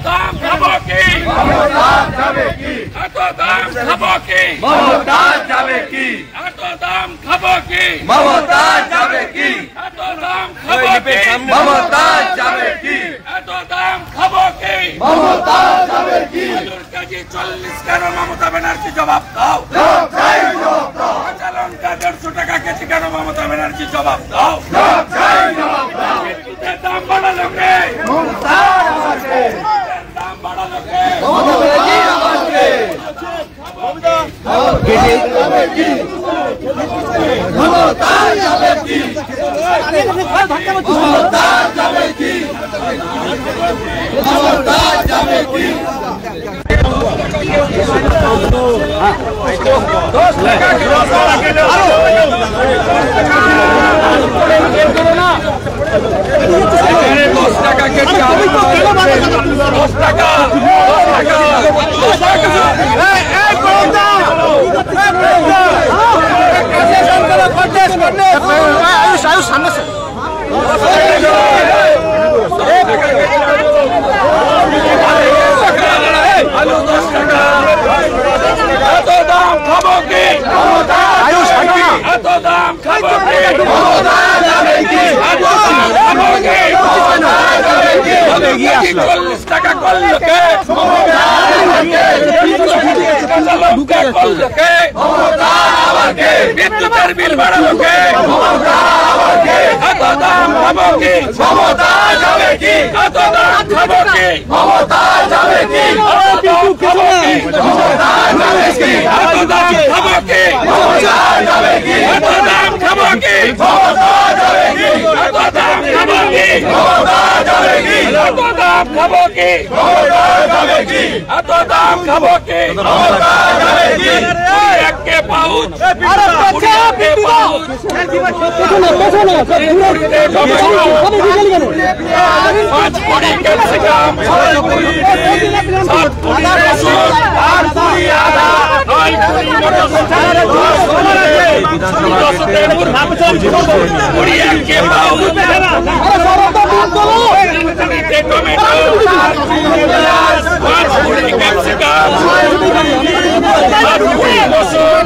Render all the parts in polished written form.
দাম খাবো কি এত দাম খাবো কি মমতা যাবে কি এত দাম খাবো কি মমতা যাবে কি এত দাম খাবো কি মমতা যাবে কি এত দাম খাবো কি মমতা যাবে কি আলুর কেজি 40 কেন মমতা ব্যানার্জি জবাব দাও কাঁচা লঙ্কা 150 টাকা কেজি কেন মমতা ব্যানার্জি জবাব দাও বিদ্যুতের দাম বাড়ালো কে দাম বাড়ালো কে মমতা যাবে কি মমতা যাবে কি মমতা যাবে কি আলু 10 টাকা এত দাম খাবো কি এত দাম খাবো কি যাবে কি 40 টাকা করলো কে করলো কে বিদ্যুতের বিল বাড়ালো কে এত দাম খাবো কি মমতা যাবে কি এত দাম খাবো কি মমতা যাবে কি এত দাম খাবো কি মমতা যাবে কি এত দাম খাবো কি মমতা যাবে কি এত দাম খাবো কি মমতা যাবে কি এত দাম খাবো কি মমতা যাবে কি এত দাম খাবো কি মমতা যাবে কি এত দাম খাবো কি মমতা যাবে কি একে পাউচ পাঁচ কোটি ক্যাপসিকাম 7 কোটি রসুন 8 কোটি আদা 9 কোটি মটরশুঁটি একে পাউচ টমেটো 5 কোটি ক্যাপসিকাম 7 কোটি রসুন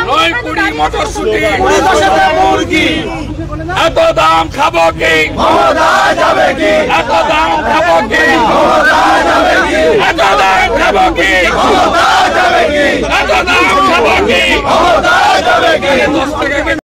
9 কোটি মটরশুঁটি মুরগি এত দাম খাবো কি মমতা যাবে কি এত দাম খাবো কি মমতা যাবে কি এত দাম খাবো কি মমতা যাবে কি এত দাম খাবো কি মমতা যাবে কি 10 টাকা